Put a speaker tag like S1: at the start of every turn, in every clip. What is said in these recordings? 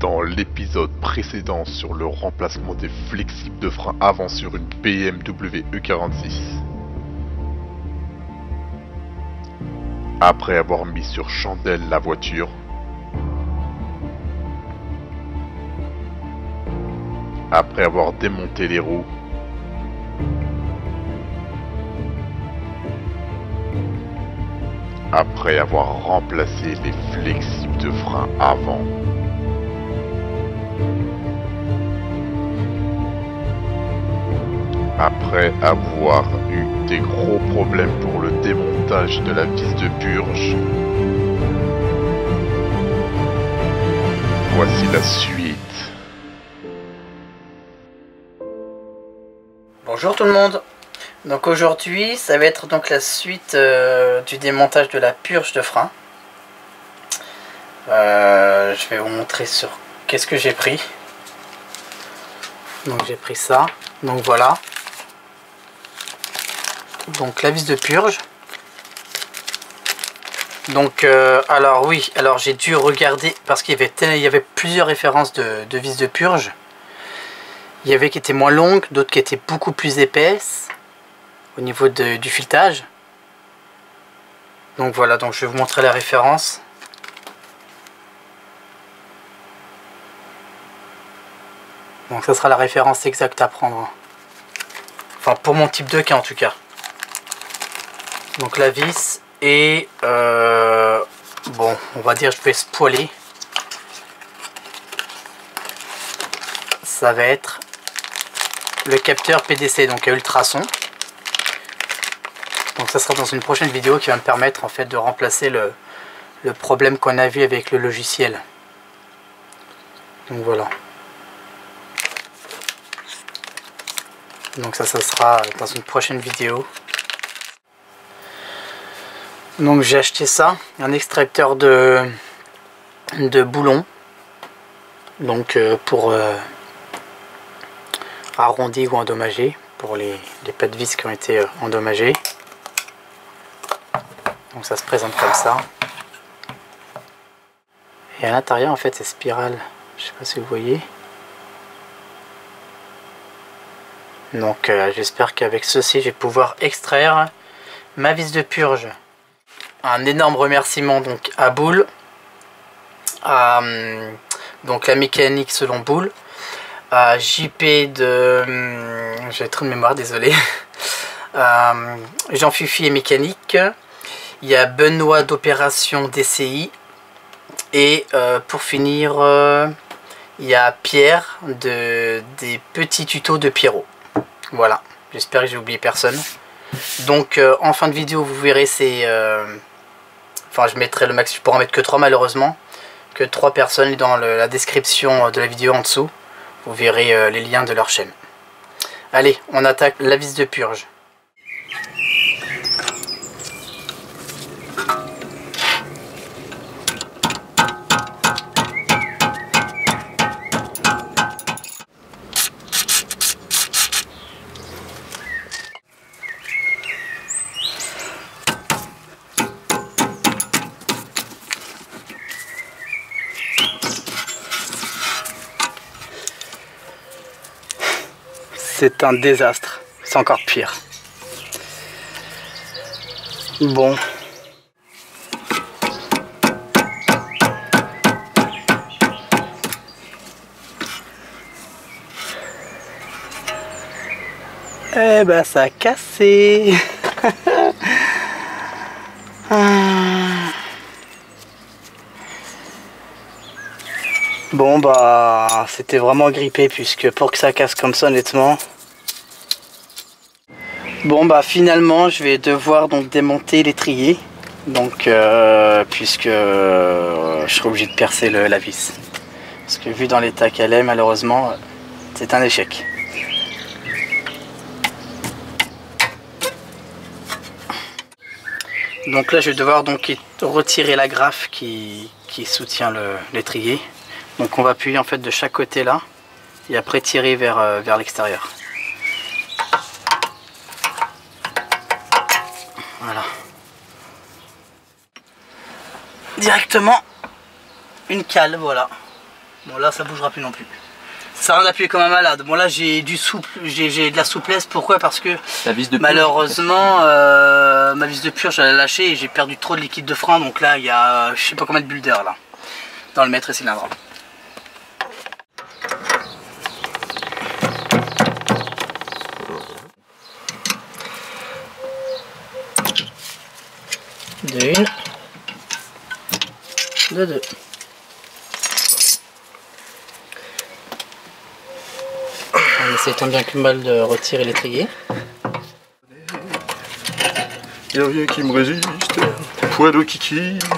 S1: Dans l'épisode précédent sur le remplacement des flexibles de frein avant sur une BMW E46. Après avoir mis sur chandelle la voiture, après avoir démonté les roues, après avoir remplacé les flexibles de frein avant, après avoir eu des gros problèmes pour le démontage de la vis de purge, voici la suite.
S2: Bonjour tout le monde. Donc aujourd'hui ça va être donc la suite du démontage de la purge de frein. Je vais vous montrer sur qu'est-ce que j'ai pris. Donc j'ai pris ça. Donc voilà. Donc la vis de purge. Donc alors oui, alors j'ai dû regarder parce qu'il y avait plusieurs références de vis de purge. Il y avait qui étaient moins longues, d'autres qui étaient beaucoup plus épaisses au niveau du filetage. Donc voilà, donc je vais vous montrer la référence. Donc ça sera la référence exacte à prendre. Enfin pour mon type de cas en tout cas. Donc la vis et bon, on va dire je vais spoiler. Ça va être le capteur PDC, donc à ultrasons. Donc ça sera dans une prochaine vidéo qui va me permettre en fait de remplacer le problème qu'on a vu avec le logiciel. Donc voilà. Donc ça sera dans une prochaine vidéo. Donc j'ai acheté ça, un extracteur de boulons. Donc pour arrondi ou endommagé, pour les pattes vis qui ont été endommagées. Donc ça se présente comme ça. Et à l'intérieur en fait c'est spirale, je sais pas si vous voyez. Donc j'espère qu'avec ceci je vais pouvoir extraire ma vis de purge. Un énorme remerciement donc à Boule, donc la mécanique selon Boule, à JP de... j'ai trop de mémoire, désolé. Jean Fufi et mécanique. Il y a Benoît d'opération DCI. Et pour finir, il y a Pierre des petits tutos de Pierrot. Voilà, j'espère que j'ai oublié personne. Donc en fin de vidéo, vous verrez c'est... enfin, je mettrai le max, je pourrais en mettre que 3 malheureusement. Que 3 personnes dans la description de la vidéo en dessous. Vous verrez les liens de leur chaîne. Allez, on attaque la vis de purge. C'est un désastre, c'est encore pire. Bon. Eh ben ça a cassé. Bon bah c'était vraiment grippé puisque pour que ça casse comme ça honnêtement. Bon bah finalement je vais devoir donc démonter l'étrier. Donc puisque je serai obligé de percer la vis. Parce que vu dans l'état qu'elle est malheureusement c'est un échec. Donc là je vais devoir donc retirer la graffe qui soutient l'étrier. Donc on va appuyer en fait de chaque côté là et après tirer vers l'extérieur. Voilà. Directement une cale, voilà. Bon là ça bougera plus non plus. Ça sert à rien d'appuyer comme un malade. Bon là j'ai de la souplesse. Pourquoi? Parce que
S3: la vis de
S2: malheureusement ma vis de purge elle a lâché et j'ai perdu trop de liquide de frein. Donc là il y a je sais pas combien de bulles d'air là dans le maître cylindre. De une, de deux. On essaie tant bien que mal de retirer l'étrier.
S1: Y'a rien qui me résiste, poids de kiki.
S3: On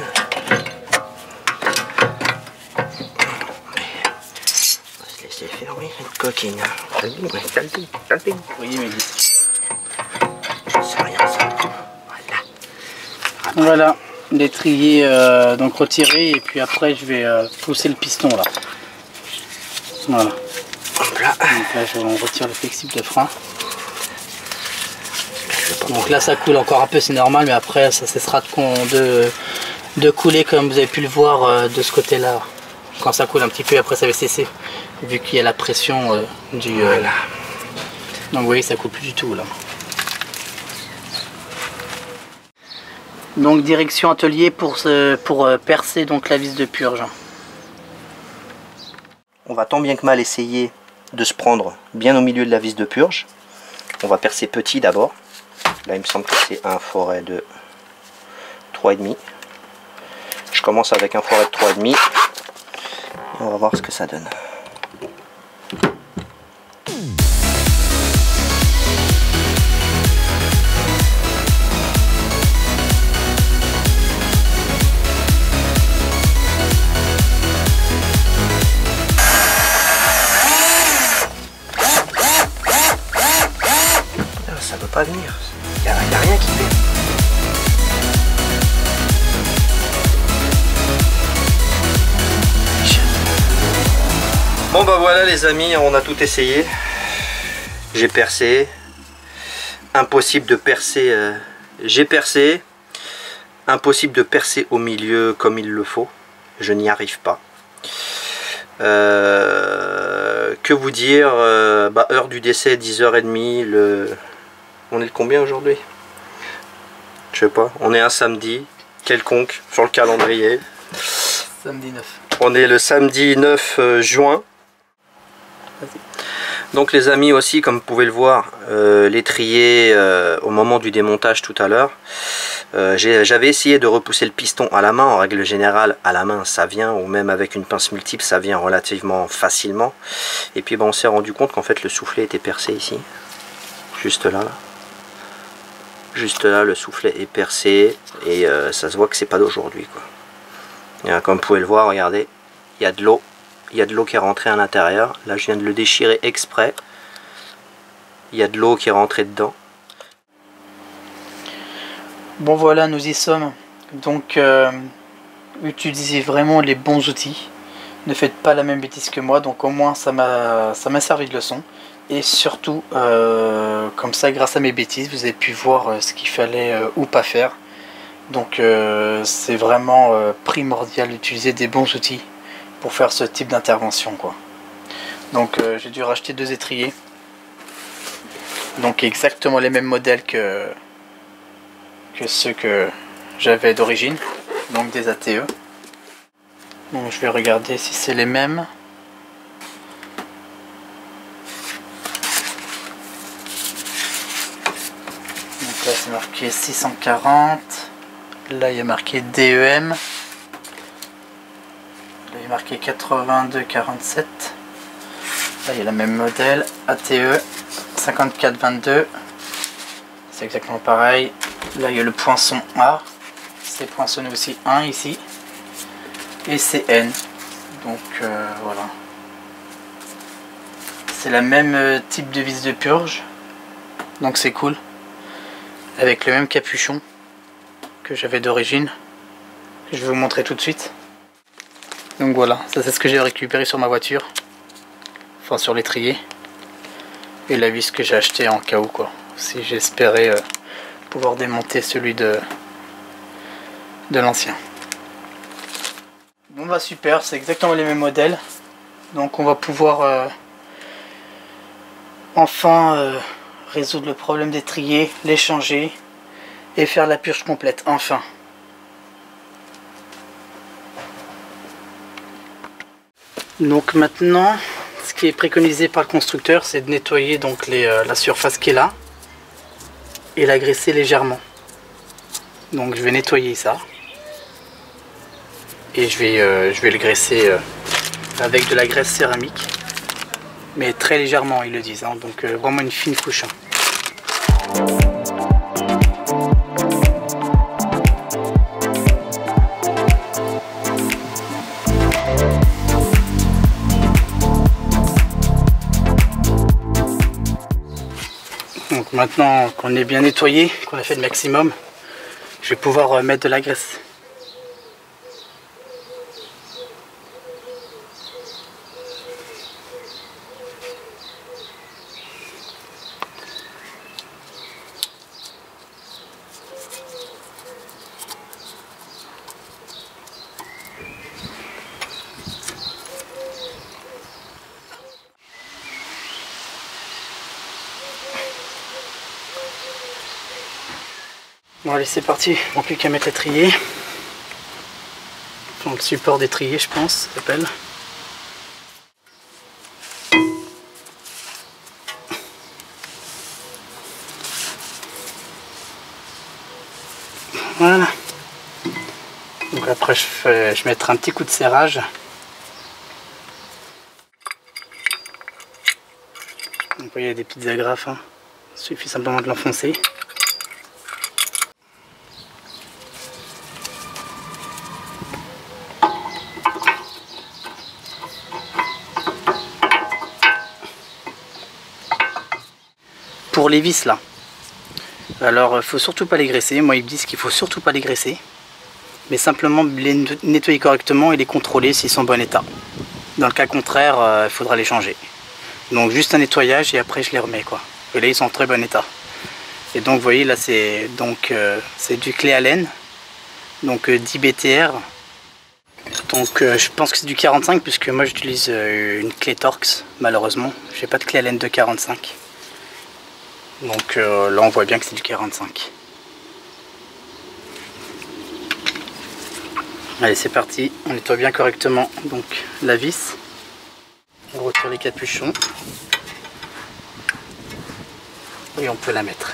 S3: va se laisser faire, oui, une coquine. Calme-toi.
S2: Oui, mais
S3: C'est rien ça.
S2: voilà, l'étrier donc retiré et puis après je vais pousser le piston là. Voilà.
S3: Hop là.
S2: Donc là on retire le flexible de frein. Donc là ça coule encore un peu, c'est normal, mais après ça cessera de couler comme vous avez pu le voir de ce côté là. Quand ça coule un petit peu, après ça va cesser vu qu'il y a la pression du...
S3: Voilà.
S2: Donc vous voyez ça coule plus du tout là. Donc direction atelier pour percer donc la vis de purge.
S3: On va tant bien que mal essayer de se prendre bien au milieu de la vis de purge. On va percer petit d'abord. Là il me semble que c'est un forêt de 3,5. Je commence avec un forêt de 3,5. Et on va voir ce que ça donne. Ça peut pas venir. Il n'y a rien qui fait. Bon bah voilà les amis, on a tout essayé. J'ai percé. Impossible de percer. J'ai percé. Impossible de percer au milieu comme il le faut. Je n'y arrive pas. Que vous dire, heure du décès 10h30. On est le combien aujourd'hui? Je sais pas. On est un samedi quelconque sur le calendrier.
S2: Samedi 9.
S3: On est le samedi 9 juin. Donc les amis aussi, comme vous pouvez le voir, l'étrier au moment du démontage tout à l'heure, j'avais essayé de repousser le piston à la main. En règle générale, à la main ça vient, ou même avec une pince multiple ça vient relativement facilement. Et puis on s'est rendu compte qu'en fait le soufflet était percé ici, juste là. Juste là, le soufflet est percé et ça se voit que c'est pas d'aujourd'hui, quoi. Comme vous pouvez le voir, regardez, il y a de l'eau. Il y a de l'eau qui est rentrée à l'intérieur. Là, je viens de le déchirer exprès. Il y a de l'eau qui est rentrée dedans.
S2: Bon voilà, nous y sommes. Donc, utilisez vraiment les bons outils. Ne faites pas la même bêtise que moi. Donc au moins, ça m'a servi de leçon. Et surtout, comme ça, grâce à mes bêtises, vous avez pu voir ce qu'il fallait ou pas faire. Donc c'est vraiment primordial d'utiliser des bons outils pour faire ce type d'intervention, quoi. Donc j'ai dû racheter 2 étriers. Donc exactement les mêmes modèles que ceux que j'avais d'origine. Donc des ATE. Donc je vais regarder si c'est les mêmes. Là c'est marqué 640, là il y a marqué DEM, là il y a marqué 8247, là il y a le même modèle, ATE 5422, c'est exactement pareil, là il y a le poinçon A, c'est poinçonné aussi 1 ici, et c'est N, donc voilà. C'est la même type de vis de purge, donc c'est cool. Avec le même capuchon que j'avais d'origine, je vais vous montrer tout de suite. Donc voilà, ça c'est ce que j'ai récupéré sur ma voiture, enfin sur l'étrier, et la vis que j'ai acheté en cas où, quoi, si j'espérais pouvoir démonter celui de l'ancien. Bon bah super, c'est exactement les mêmes modèles, Donc on va pouvoir enfin résoudre le problème d'étrier, les changer et faire la purge complète, enfin. Donc maintenant, ce qui est préconisé par le constructeur, c'est de nettoyer donc la surface qui est là et la graisser légèrement. Donc je vais nettoyer ça et je vais le graisser avec de la graisse céramique, mais très légèrement, ils le disent, hein, donc vraiment une fine couche. Donc maintenant qu'on est bien nettoyé, qu'on a fait le maximum, je vais pouvoir mettre de la graisse. Bon allez, c'est parti, on n'a plus qu'à mettre l'étrier. Enfin, le support d'étrier, je pense, ça s'appelle. Voilà. Donc après je mettrai un petit coup de serrage. Donc vous voyez, il y a des petites agrafes, hein. Il suffit simplement de l'enfoncer. Pour les vis là, alors faut surtout pas les graisser. Moi ils me disent qu'il faut surtout pas les graisser, mais simplement les nettoyer correctement et les contrôler s'ils sont en bon état. Dans le cas contraire, il faudra les changer. Donc juste un nettoyage et après je les remets quoi. Et là ils sont en très bon état. Et donc vous voyez là c'est du clé à laine, donc 10 BTR. Donc je pense que c'est du 45 puisque moi j'utilise une clé Torx. Malheureusement j'ai pas de clé à laine de 45. Donc là on voit bien que c'est du 45. Allez, c'est parti, on nettoie bien correctement donc la vis. On retire les capuchons et on peut la mettre.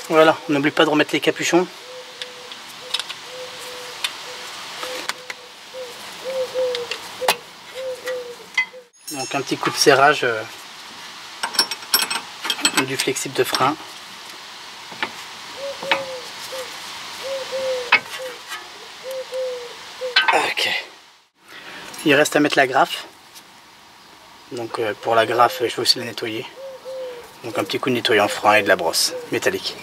S2: Voilà, on n'oublie pas de remettre les capuchons. Donc un petit coup de serrage du flexible de frein. Ok. Il reste à mettre la graffe. Donc pour la graffe, je vais aussi la nettoyer. Donc un petit coup de nettoyant frein et de la brosse métallique.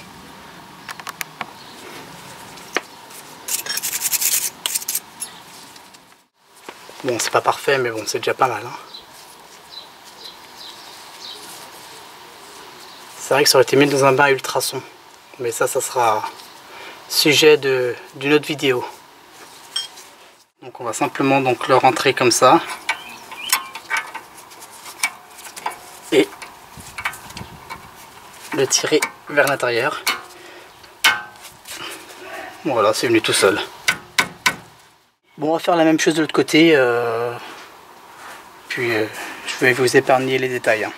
S2: Bon, c'est pas parfait, mais bon, c'est déjà pas mal, hein. C'est vrai que ça aurait été mieux dans un bain à ultrasons. Mais ça sera sujet d'une autre vidéo. Donc on va simplement donc le rentrer comme ça. Et le tirer vers l'intérieur. Voilà, c'est venu tout seul. Bon, on va faire la même chose de l'autre côté, puis je vais vous épargner les détails, hein.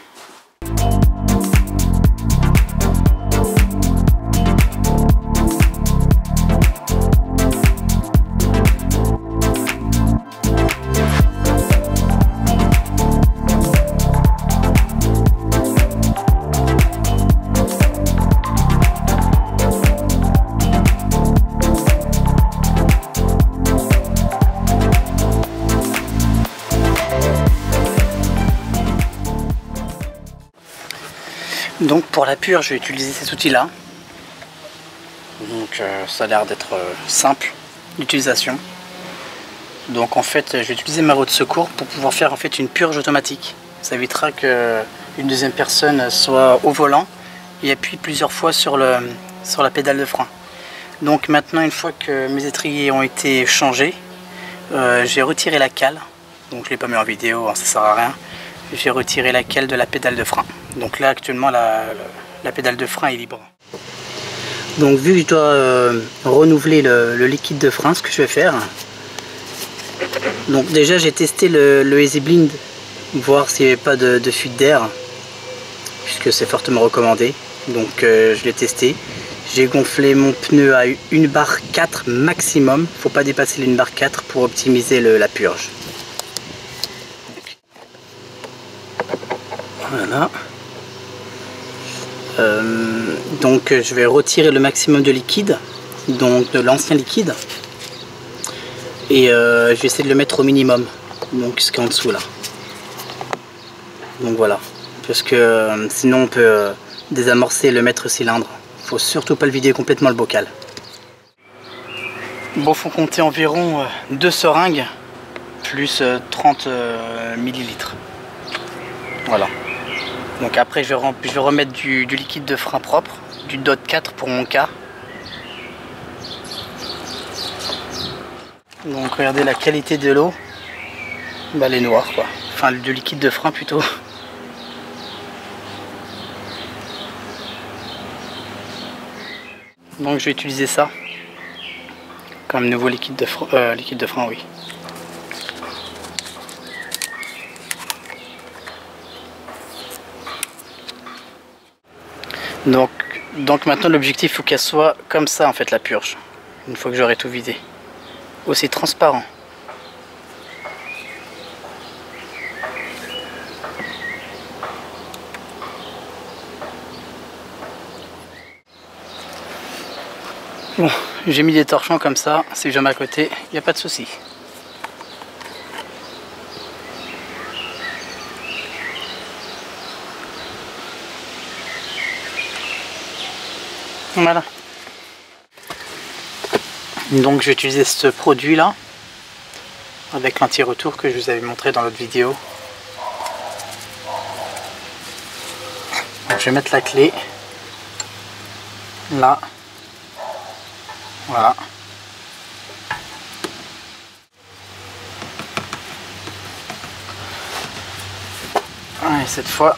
S2: Donc pour la purge, je vais utiliser cet outil-là. Donc ça a l'air d'être simple d'utilisation. Donc en fait, je vais utiliser ma roue de secours pour pouvoir faire en fait une purge automatique. Ça évitera que une deuxième personne soit au volant et appuie plusieurs fois sur la pédale de frein. Donc maintenant, une fois que mes étriers ont été changés, j'ai retiré la cale. Donc je l'ai pas mis en vidéo, hein, ça sert à rien. J'ai retiré la cale de la pédale de frein. Donc là actuellement la pédale de frein est libre. Donc vu que je dois renouveler le liquide de frein, ce que je vais faire. Donc déjà j'ai testé le Easy Blind, voir s'il n'y avait pas de fuite d'air, puisque c'est fortement recommandé. Donc je l'ai testé. J'ai gonflé mon pneu à 1 barre 4 maximum. Faut pas dépasser l'1 barre 4 pour optimiser la purge. Voilà. Donc je vais retirer le maximum de liquide, donc de l'ancien liquide, et je vais essayer de le mettre au minimum, donc ce qui est en dessous là. Donc voilà, parce que sinon on peut désamorcer le maître cylindre. Faut surtout pas le vider complètement le bocal. Bon, faut compter environ 2 seringues plus 30 millilitres. Voilà. Donc après je vais remettre du liquide de frein propre, du DOT 4 pour mon cas. Donc regardez la qualité de l'eau, bah, elle est noire quoi, enfin du liquide de frein plutôt. Donc je vais utiliser ça comme nouveau liquide de frein, oui. Donc maintenant l'objectif, il faut qu'elle soit comme ça en fait, la purge, une fois que j'aurai tout vidé. Aussi transparent. Bon, j'ai mis des torchons comme ça, si jamais à côté, il n'y a pas de souci. Voilà. Donc je vais utiliser ce produit là avec l'anti-retour que je vous avais montré dans l'autre vidéo. Donc, je vais mettre la clé là. Voilà. Et cette fois,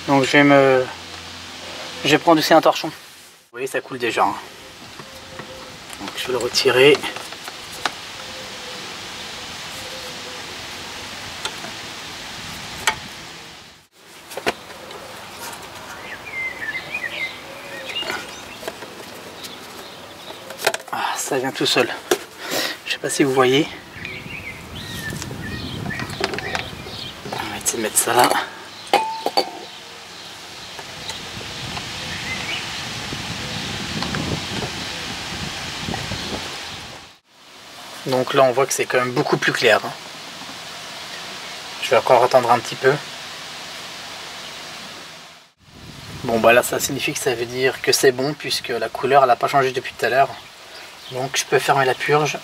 S2: donc je vais prendre aussi un torchon. Vous voyez, ça coule déjà. Hein. Donc je vais le retirer. Ah, ça vient tout seul. Je sais pas si vous voyez. On va essayer de mettre ça là. Donc là on voit que c'est quand même beaucoup plus clair. Hein. Je vais encore attendre un petit peu. Bon bah là ça signifie que ça veut dire que c'est bon, puisque la couleur elle n'a pas changé depuis tout à l'heure. Donc je peux fermer la purge.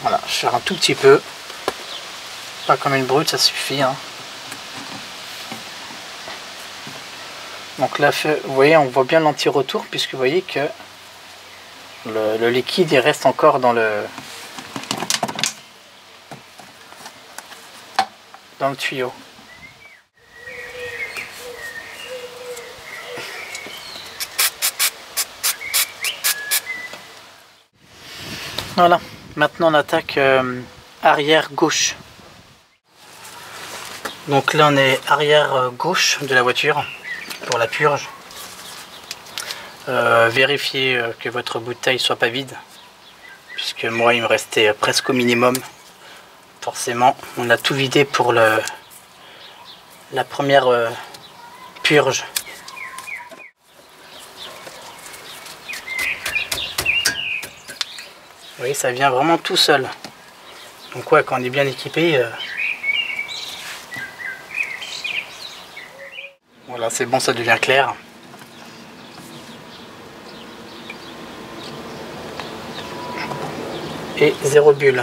S2: Voilà, je fais un tout petit peu. Pas comme une brute, ça suffit. Hein. Donc là vous voyez, on voit bien l'anti-retour, puisque vous voyez que le liquide il reste encore dans le tuyau. Voilà, maintenant on attaque arrière gauche. Donc là on est arrière gauche de la voiture pour la purge. Vérifiez que votre bouteille soit pas vide, puisque moi il me restait presque au minimum. Forcément on a tout vidé pour la première purge. voyez, ça vient vraiment tout seul. Donc ouais, quand on est bien équipé... Voilà, c'est bon, ça devient clair. Et 0 bulle.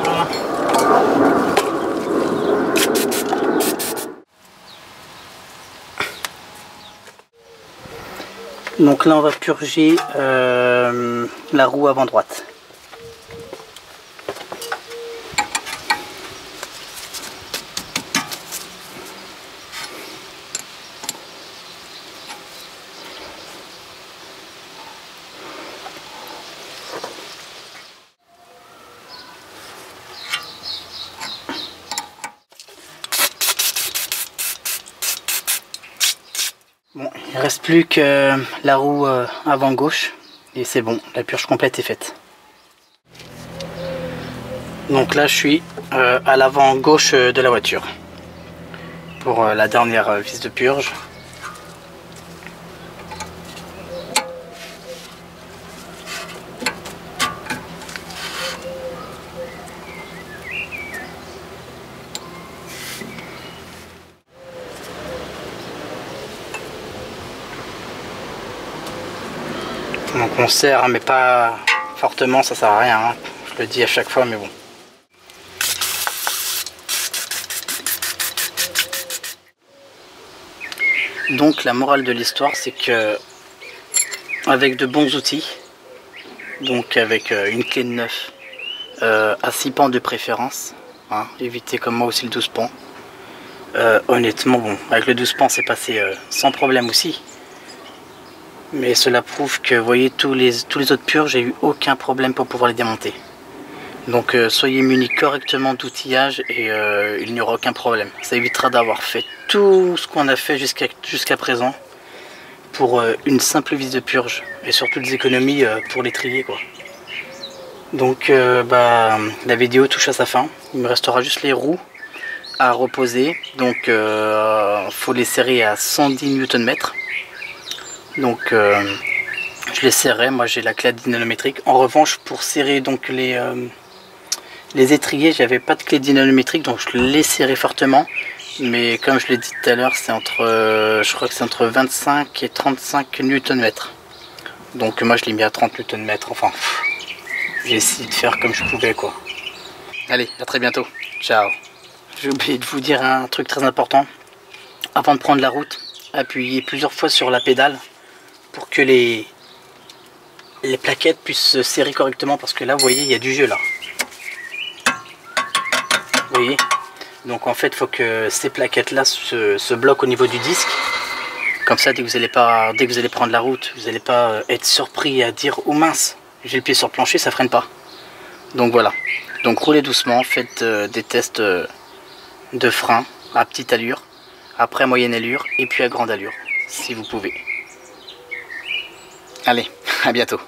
S2: Voilà. Donc là on va purger la roue avant droite. Bon, il ne reste plus que la roue avant gauche et c'est bon, la purge complète est faite. Donc là je suis à l'avant gauche de la voiture pour la dernière vis de purge. Donc on serre mais pas fortement, ça sert à rien, hein. Je le dis à chaque fois mais bon. Donc la morale de l'histoire c'est que avec de bons outils, donc avec une clé de 9 à 6 pans de préférence, hein, évitez comme moi aussi le 12 pans. Honnêtement bon, avec le 12 pans c'est passé sans problème aussi. Mais cela prouve que, vous voyez, tous les autres purges, j'ai eu aucun problème pour pouvoir les démonter. Donc soyez munis correctement d'outillage et il n'y aura aucun problème. Ça évitera d'avoir fait tout ce qu'on a fait jusqu'à présent pour une simple vis de purge. Et surtout des économies pour les trier, quoi. Donc la vidéo touche à sa fin. Il me restera juste les roues à reposer. Donc faut les serrer à 110 Nm. Donc je les serrerai, moi j'ai la clé dynamométrique. En revanche pour serrer donc les étriers, j'avais pas de clé dynamométrique donc je les serrais fortement. Mais comme je l'ai dit tout à l'heure, c'est entre je crois que c'est entre 25 et 35 Nm. Donc moi je l'ai mis à 30 Nm, enfin j'ai essayé de faire comme je pouvais quoi. Allez, à très bientôt, ciao. J'ai oublié de vous dire un truc très important. Avant de prendre la route, appuyez plusieurs fois sur la pédale pour que les plaquettes puissent se serrer correctement parce que là vous voyez il y a du jeu là. Vous voyez, donc en fait il faut que ces plaquettes là se bloquent au niveau du disque. Comme ça dès que vous allez prendre la route, vous n'allez pas être surpris à dire oh mince, j'ai le pied sur le plancher, ça freine pas. Donc voilà, donc roulez doucement, faites des tests de frein à petite allure, après à moyenne allure et puis à grande allure si vous pouvez. Allez, à bientôt.